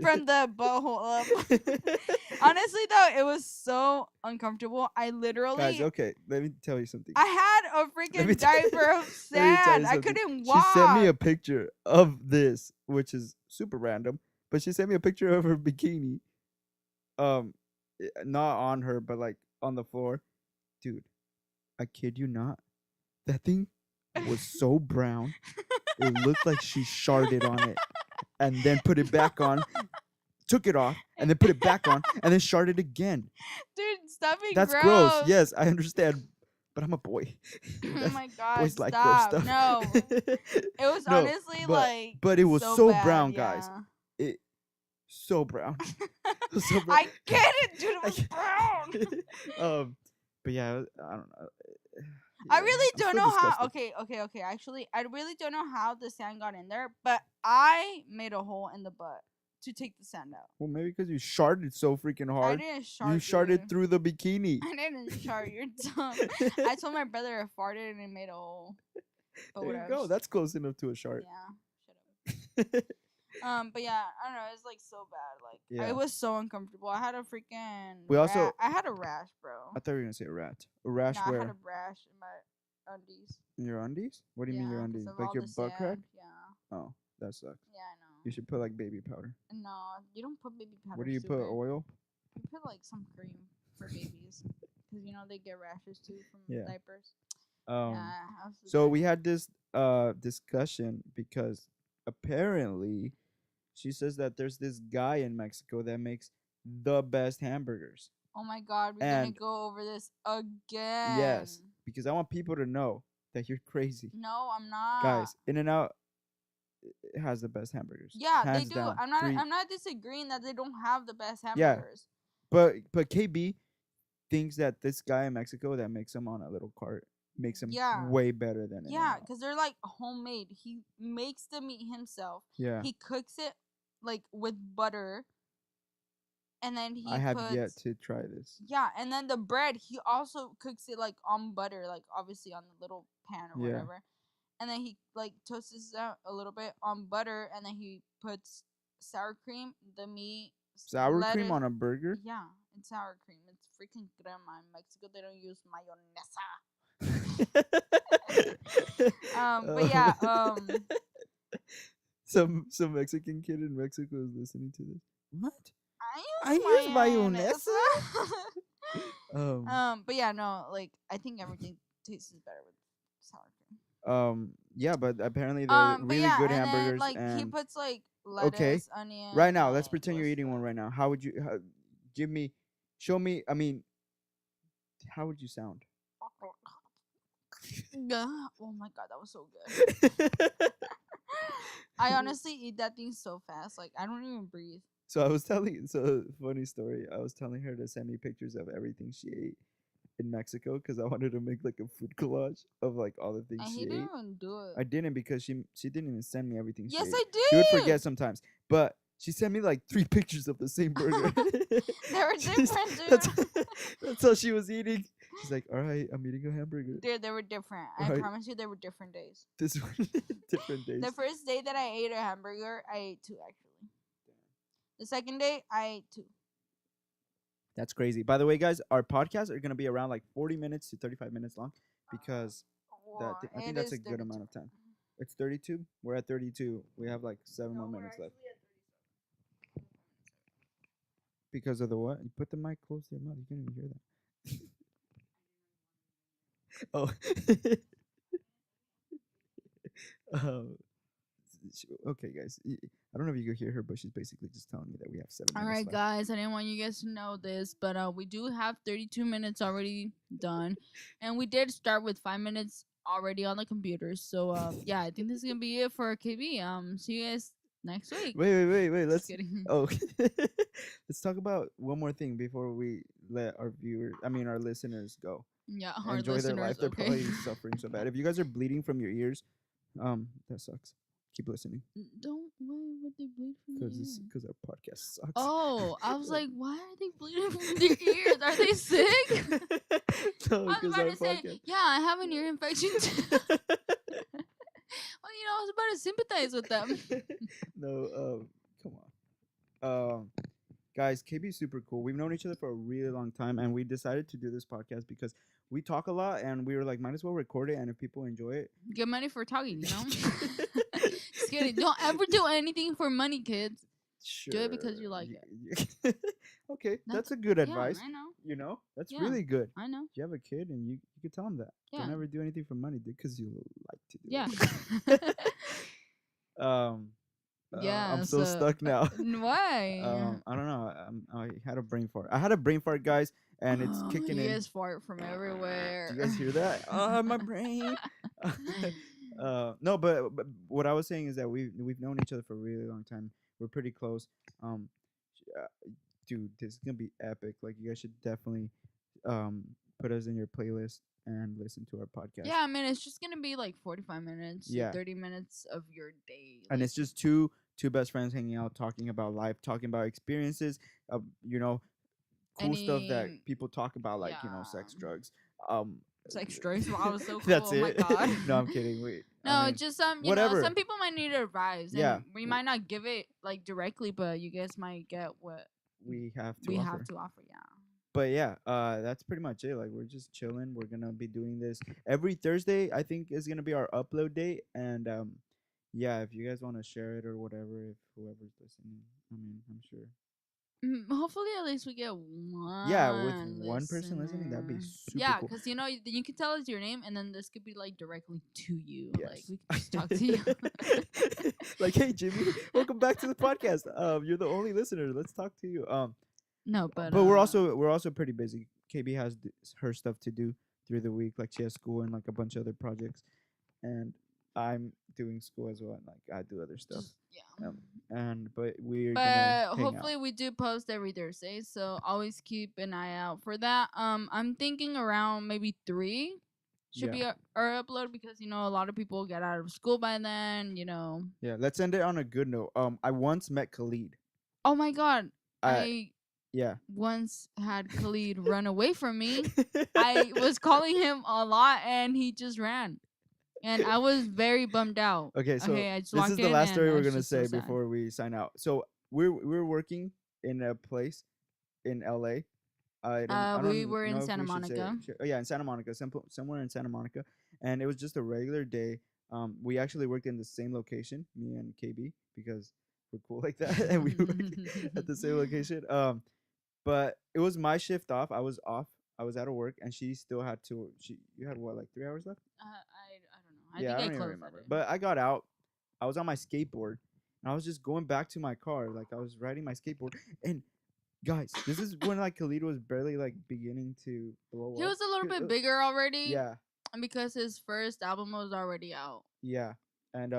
S1: from the butthole up. Honestly, though, it was so uncomfortable. I literally,
S2: Guys, okay, let me tell you something.
S1: I had a
S2: Let me
S1: freaking
S2: tell-
S1: diaper of
S2: Let me tell you
S1: sand. I
S2: something.
S1: couldn't
S2: She
S1: walk.
S2: sent me a picture of this, which is super random, but she sent me a picture of her bikini. Not on her, but like on the floor. dude, I kid you not. That thing was so brown. It looked like she sharded on it and then put it back on, took it off, and then put it back on, and then sharded again.
S1: Dude, stop being
S2: That's
S1: gross.
S2: gross. Yes, I understand. But I'm a boy.
S1: Oh my god,
S2: Boys like
S1: stop.
S2: gross stuff.
S1: No. It was
S2: No,
S1: honestly like
S2: but it was so
S1: bad,
S2: brown, guys.
S1: yeah.
S2: It so brown. So brown.
S1: I get it, dude. It was brown.
S2: But yeah, I don't know.
S1: I
S2: Yeah,
S1: really
S2: I'm
S1: don't
S2: still
S1: know
S2: disgusted.
S1: how. Okay. Actually, I really don't know how the sand got in there, but I made a hole in the butt to take the sand out.
S2: Well, maybe because you sharded so freaking
S1: I
S2: hard.
S1: didn't shart.
S2: You sharded
S1: dude.
S2: through the bikini.
S1: I didn't shart. You're dumb. I told my brother I farted and it made a hole. But
S2: There you
S1: whatever.
S2: go. That's close enough to a shard.
S1: Yeah. Shut up. But yeah, I don't know. It's like so bad. Like
S2: Yeah.
S1: it was so uncomfortable. I had a freaking.
S2: We also-
S1: I had a rash, bro.
S2: I thought you were gonna say a rat. A rash
S1: No, I
S2: where?
S1: had a rash in my undies.
S2: In your undies? What do you mean your
S1: 'cause
S2: undies?
S1: of
S2: Like
S1: all
S2: your
S1: the
S2: butt crack?
S1: sand. Yeah.
S2: Oh, that sucks.
S1: Yeah, I know.
S2: You should put like baby powder.
S1: No, you don't put baby powder.
S2: What do you put?
S1: stupid.
S2: Oil?
S1: You put like some cream for babies, because you know they get rashes too from
S2: Yeah.
S1: diapers.
S2: Um.
S1: Yeah.
S2: So we had this discussion because apparently she says that there's this guy in Mexico that makes the best hamburgers.
S1: Oh my God, we're gonna
S2: And-
S1: go over this again.
S2: Yes, because I want people to know that you're crazy.
S1: No, I'm not.
S2: Guys, In-N-Out has the best hamburgers.
S1: Yeah,
S2: hands
S1: they do.
S2: down.
S1: I'm not.
S2: Three-
S1: I'm not disagreeing that they don't have the best
S2: Yeah.
S1: hamburgers.
S2: But KB thinks that this guy in Mexico that makes them on a little cart makes them
S1: Yeah.
S2: way better than
S1: Yeah,
S2: In-N-Out.
S1: because they're like homemade. He makes the meat himself.
S2: Yeah.
S1: He cooks it like with butter, and then he
S2: I have
S1: puts,
S2: yet to try this.
S1: Yeah, and then the bread he also cooks it like on butter, like obviously on the little pan or
S2: Yeah.
S1: whatever. And then he like toasts it out a little bit on butter, and then he puts sour cream, the meat,
S2: Sour
S1: lettuce.
S2: cream on a burger?
S1: Yeah, it's sour cream. It's freaking crema. In Mexico, they don't use mayonesa. But yeah,
S2: some Mexican kid in Mexico is listening to this. What?
S1: I use mayonesa. But yeah, no, like I think everything tastes better with sour cream.
S2: Yeah, but apparently they're
S1: But
S2: really
S1: yeah,
S2: good
S1: and
S2: hamburgers.
S1: then, like he
S2: and
S1: puts like lettuce, onion.
S2: right now, let's
S1: like,
S2: pretend you're
S1: what's
S2: eating one
S1: that?
S2: right now. How would you show me? I mean, how would you sound?
S1: Oh my God, that was so good. I honestly eat that thing so fast, like I don't even breathe.
S2: So funny story. I was telling her to send me pictures of everything she ate in Mexico because I wanted to make like a food collage of like all the things
S1: And
S2: she
S1: he
S2: ate.
S1: didn't even do it.
S2: I didn't because she didn't even send me everything she
S1: Yes,
S2: ate.
S1: I did.
S2: She would forget sometimes, but she sent me like 3 pictures of the same burger.
S1: They were different, dude.
S2: That's all she was eating. She's like, "All right, I'm eating a hamburger."
S1: Dude, they were different. I
S2: Right.
S1: promise you, they were different days.
S2: This one, different days.
S1: The first day that I ate a hamburger, I ate 2 actually. The second day, I ate 2.
S2: That's crazy. By the way, guys, our podcasts are gonna be around like 40 minutes to 35 minutes long because
S1: Well,
S2: I think
S1: it
S2: that's
S1: is
S2: a good amount of
S1: 32.
S2: time. It's 32. We're at 32. We have like 7 more minutes left. Because of the what? You put the mic close to your mouth. You can't even hear that. Oh. Okay, guys. I don't know if you could hear her, but she's basically just telling me that we have 7
S1: All
S2: minutes
S1: right,
S2: left.
S1: guys. I didn't want you guys to know this, but we do have 32 minutes already done, and we did start with 5 minutes already on the computer. So yeah, I think this is gonna be it for KB. See you guys next week.
S2: Wait.
S1: Just
S2: Let's
S1: kidding.
S2: Oh, let's talk about one more thing before we let our listeners go.
S1: Yeah, our
S2: Enjoy their life.
S1: listeners.
S2: They're
S1: Okay.
S2: probably suffering so bad. If you guys are bleeding from your ears, that sucks. Keep listening
S1: Don't. Why would they bleed from their ears?
S2: because our podcast sucks.
S1: Oh, I was like, why are they bleeding from their ears? Are they sick?
S2: No,
S1: I was
S2: because
S1: about
S2: our
S1: to say,
S2: podcast.
S1: yeah, I have an ear infection too. Well, I was about to sympathize with them.
S2: No, come on. Guys, KB's super cool. We've known each other for a really long time, and we decided to do this podcast because we talk a lot, and we were like, might as well record it, and if people enjoy it,
S1: Get money for talking, Just kidding. Don't ever do anything for money, kids.
S2: sure.
S1: Do it because you like
S2: it. Okay, that's
S1: That's
S2: a good
S1: yeah,
S2: advice.
S1: I know.
S2: You know, that's
S1: Yeah,
S2: really good.
S1: I know.
S2: You have a kid, and you could tell him that.
S1: Yeah,
S2: Don't ever do anything for money, dude, because you like to do
S1: yeah,
S2: it. um, I'm
S1: yeah.
S2: so
S1: So
S2: stuck now.
S1: why?
S2: I don't know. I had a brain fart. I had a brain fart, guys, and it's
S1: Oh,
S2: kicking
S1: you
S2: in.
S1: guys fart from
S2: Do
S1: everywhere.
S2: you guys hear that? My brain. No, but what I was saying is that we've known each other for a really long time. We're pretty close. Um, uh, dude, this is gonna be epic. Like, you guys should definitely put us in your playlist and listen to our podcast.
S1: Yeah, I mean, it's just gonna be like 45 minutes to
S2: Yeah,
S1: 30 minutes of your day.
S2: and
S1: Like,
S2: it's just two best friends hanging out, talking about life, talking about experiences. You know, cool stuff that
S1: any,
S2: people talk about, like,
S1: yeah,
S2: sex, drugs. Um,
S1: sex drugs. Wow, was so cool.
S2: that's
S1: Oh my
S2: it.
S1: god.
S2: No, I'm kidding. Wait, I
S1: No,
S2: mean,
S1: just
S2: whatever.
S1: some people might need advice,
S2: Yeah,
S1: and we might not give it like directly, but you guys might get what
S2: we have to
S1: we
S2: offer.
S1: have to offer. Yeah.
S2: But yeah, that's pretty much it. Like, we're just chilling. We're gonna be doing this every Thursday. I think is gonna be our upload date, and yeah, if you guys want to share it or whatever, if whoever's listening, I mean, I'm sure.
S1: Hopefully, at least we get one.
S2: Yeah, with one person listening, that'd be
S1: listener.
S2: super
S1: Yeah,
S2: cool.
S1: because you can tell us your name, and then this could be like directly to you. Like
S2: Yes.
S1: we could just talk to you.
S2: Like, hey Jimmy, welcome back to the podcast. You're the only listener. Let's talk to you.
S1: No, but
S2: But we're also pretty busy. KB has her stuff to do through the week. Like, she has school and like a bunch of other projects, and I'm doing school as well. And like, I do other stuff.
S1: just, yeah.
S2: But we're
S1: But
S2: gonna hang
S1: hopefully
S2: out.
S1: we do post every Thursday, so always keep an eye out for that. I'm thinking around maybe 3 should be our upload, because a lot of people get out of school by then.
S2: Yeah, let's end it on a good note. I once met Khalid.
S1: Oh my god,
S2: I
S1: I
S2: Yeah.
S1: once had Khalid run away from me. I was calling him a lot, and he just ran, and I was very bummed out.
S2: Okay, so
S1: Okay, I just
S2: this
S1: walked
S2: is the
S1: in,
S2: last
S1: and
S2: story
S1: I
S2: we're
S1: was
S2: gonna
S1: just so
S2: say
S1: sad.
S2: before we sign out. So we're working in a place in LA. I
S1: We
S2: don't
S1: were in
S2: know if
S1: Santa
S2: we should say
S1: Monica.
S2: oh yeah, in Santa Monica, somewhere in Santa Monica, and it was just a regular day. We actually worked in the same location, me and KB, because we're cool like that, and we work at the same location. But it was my shift off. I was off. I was out of work, and she still had to. You had what, like 3 hours left?
S1: I don't know. I
S2: Yeah, I
S1: think
S2: don't
S1: I
S2: even
S1: closed
S2: remember.
S1: that.
S2: But I got out. I was on my skateboard, and I was just going back to my car. Like, I was riding my skateboard, and guys, this is when like Khalid was barely like beginning to blow
S1: He
S2: up.
S1: was a little
S2: He-
S1: bit bigger already,
S2: Yeah,
S1: because his first album was already out.
S2: yeah, and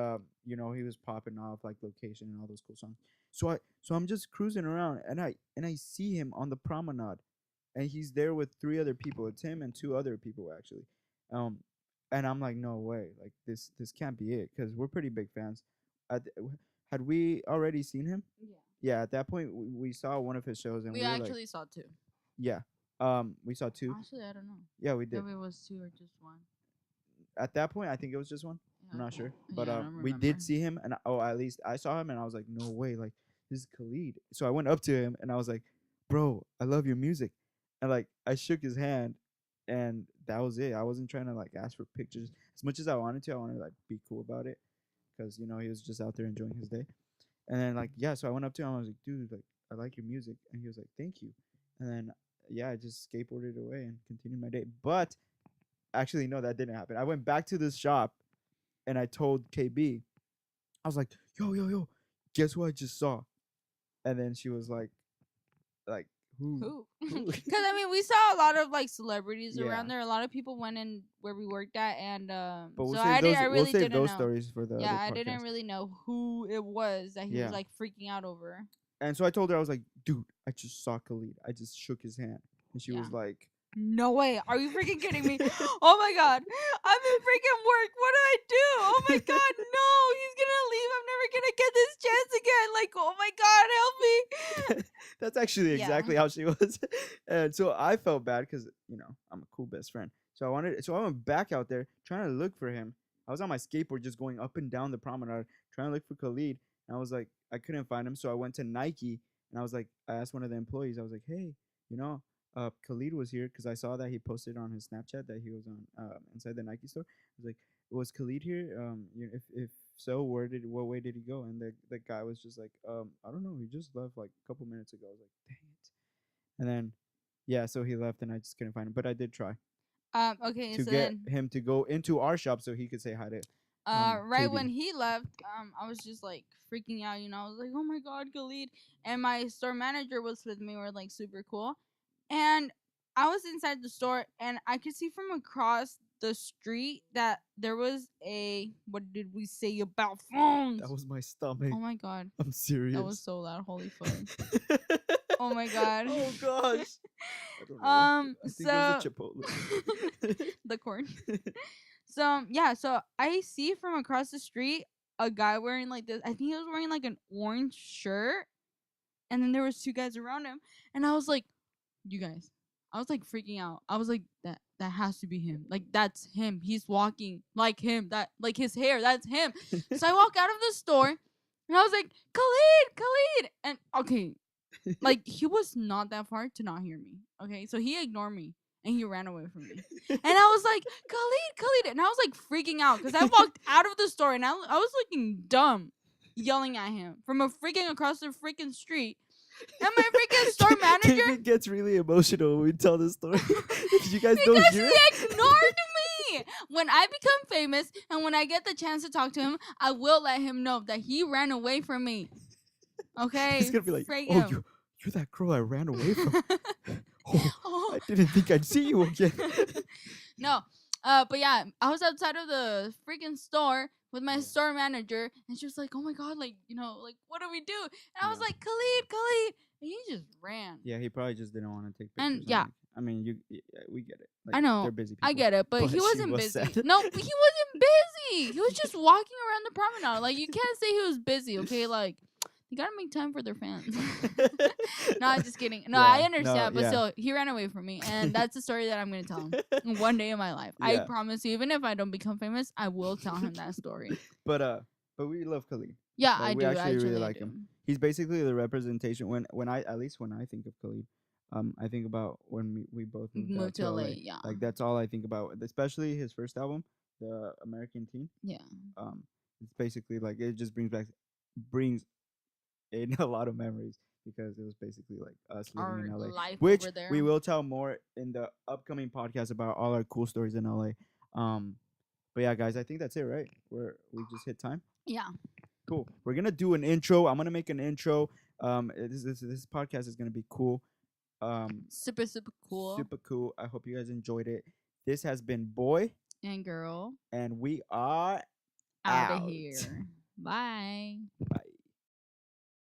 S2: he was popping off like Location and all those cool songs. So I'm just cruising around, and I see him on the promenade, and he's there with three other people. It's him and two other people actually. Um, and I'm like, no way, like this can't be it, because we're pretty big fans. Had we already seen him?
S1: Yeah.
S2: Yeah, at that point we saw one of his shows, and
S1: We
S2: we were like,
S1: actually saw 2.
S2: yeah, we saw two.
S1: Actually, I don't know.
S2: Yeah, we did.
S1: Maybe it was 2 or just 1.
S2: At that point, I think it was just one. I'm not sure, but
S1: Yeah, I don't
S2: we
S1: remember.
S2: did see him, and at least I saw him, and I was like, no way, like, this is Khalid. So I went up to him, and I was like, bro, I love your music, and like, I shook his hand, and that was it. I wasn't trying to like ask for pictures as much as I wanted to. I wanted to like be cool about it, because he was just out there enjoying his day. And then like, yeah, so I went up to him. I was like, dude, like, I like your music, and he was like, thank you. And then yeah, I just skateboarded away and continued my day. But actually, no, that didn't happen. I went back to this shop, and I told KB, I was like, yo, guess who I just saw? And then she was like, who?
S1: Who? Because I mean, we saw a lot of like celebrities
S2: Yeah.
S1: around there. A lot of people went in where we worked at, and
S2: But we'll
S1: so
S2: save
S1: I
S2: those.
S1: did. I
S2: We'll
S1: really
S2: save
S1: didn't
S2: those
S1: know.
S2: stories for the
S1: Yeah,
S2: other
S1: I didn't
S2: podcast.
S1: really know who it was that he
S2: Yeah.
S1: was like freaking out over.
S2: And so I told her, I was like, dude, I just saw Khalid. I just shook his hand, and she was
S1: Yeah.
S2: like,
S1: No way. Are you freaking kidding me? Oh my god. I'm in freaking work. What do I do? Oh my god, no. He's gonna leave. I'm never gonna get this chance again. Like, oh my god, help me.
S2: That's actually
S1: Yeah.
S2: exactly how she was. And so I felt bad, because I'm a cool best friend. So I went back out there trying to look for him. I was on my skateboard just going up and down the promenade trying to look for Khalid. And I was like, I couldn't find him. So I went to Nike, and I asked one of the employees, I was like, hey, Khalid was here, because I saw that he posted on his Snapchat that he was on inside the Nike store. I was like, was Khalid here? If so, what way did he go? And the guy was just like, I don't know, he just left like a couple minutes ago. I was like, dang it. And then, yeah, so he left, and I just couldn't find him. But I did try
S1: Okay,
S2: to
S1: so
S2: get
S1: then
S2: him to go into our shop so he could say hi to.
S1: right
S2: KB.
S1: when he left, I was just like freaking out, you know. I was like, "Oh my god, Khalid!" And my store manager was with me. We're like super cool, and I was inside the store, and I could see from across the street that there was a. What did we say about phones?
S2: That was my stomach.
S1: Oh my god,
S2: I'm serious.
S1: that was so loud. Holy fuck! Oh my god.
S2: Oh gosh. I don't know. I think
S1: So
S2: it was a Chipotle.
S1: the corn. So yeah, so I see from across the street a guy wearing like this. I think he was wearing like an orange shirt, and then there was two guys around him, and I was like, "You guys," I was like freaking out. I was like, "That has to be him. Like that's him. He's walking like him. That like his hair. That's him." So I walk out of the store, and I was like, "Khalid, Khalid," and okay, like he was not that far to not hear me. Okay, so he ignored me and he ran away from me. And I was like, Khalid, Khalid. And I was like freaking out because I walked out of the store and I was looking dumb yelling at him from a freaking across the freaking street. And my freaking store manager.
S2: David gets really emotional when we tell this story. You guys don't
S1: Because
S2: hear
S1: he
S2: it?
S1: ignored me. When I become famous and when I get the chance to talk to him, I will let him know that he ran away from me. Okay?
S2: He's gonna be like,
S1: Freak
S2: "Oh,
S1: him.
S2: you're that girl I ran away from. Oh, I didn't think I'd see you again."
S1: No. But yeah, I was outside of the freaking store with my store manager, and she was like, "Oh my god, like you know, like what do we do?" And I was
S2: Yeah.
S1: like, "Khalid, Khalid," and he just ran.
S2: Yeah, he probably just didn't want to take pictures.
S1: And yeah,
S2: like, I mean, we get it. Like,
S1: I know,
S2: they're busy people.
S1: I get it, but he
S2: But she
S1: wasn't
S2: was
S1: busy.
S2: sad.
S1: No, he wasn't busy. He was just walking around the promenade. Like you can't say he was busy, okay? Like you gotta make time for their fans. No, I'm just kidding. No,
S2: Yeah,
S1: I
S2: no,
S1: understand, but
S2: yeah.
S1: still, he ran away from me, and that's the story that I'm gonna tell him one day in my life. I
S2: Yeah.
S1: promise you, even if I don't become famous, I will tell him that story.
S2: But we love Khalid.
S1: Yeah,
S2: Like,
S1: I
S2: we
S1: do.
S2: actually really
S1: I
S2: like
S1: do.
S2: him. He's basically the representation when I at least when I think of Khalid, I think about when we both moved out to LA.
S1: Yeah.
S2: Like that's all I think about, especially his first album, the American Teen.
S1: Yeah.
S2: It's basically like it just brings in a lot of memories because it was basically like us
S1: Our
S2: living in LA,
S1: life
S2: which
S1: over there.
S2: we will tell more in the upcoming podcast about all our cool stories in LA. But yeah, guys, I think that's it, right? We just hit time.
S1: Yeah.
S2: Cool. We're gonna do an intro. I'm gonna make an intro. This podcast is gonna be cool.
S1: Super cool.
S2: Super cool. I hope you guys enjoyed it. This has been Boy
S1: And Girl
S2: and we are
S1: out
S2: out.
S1: of here. Bye.
S2: Bye.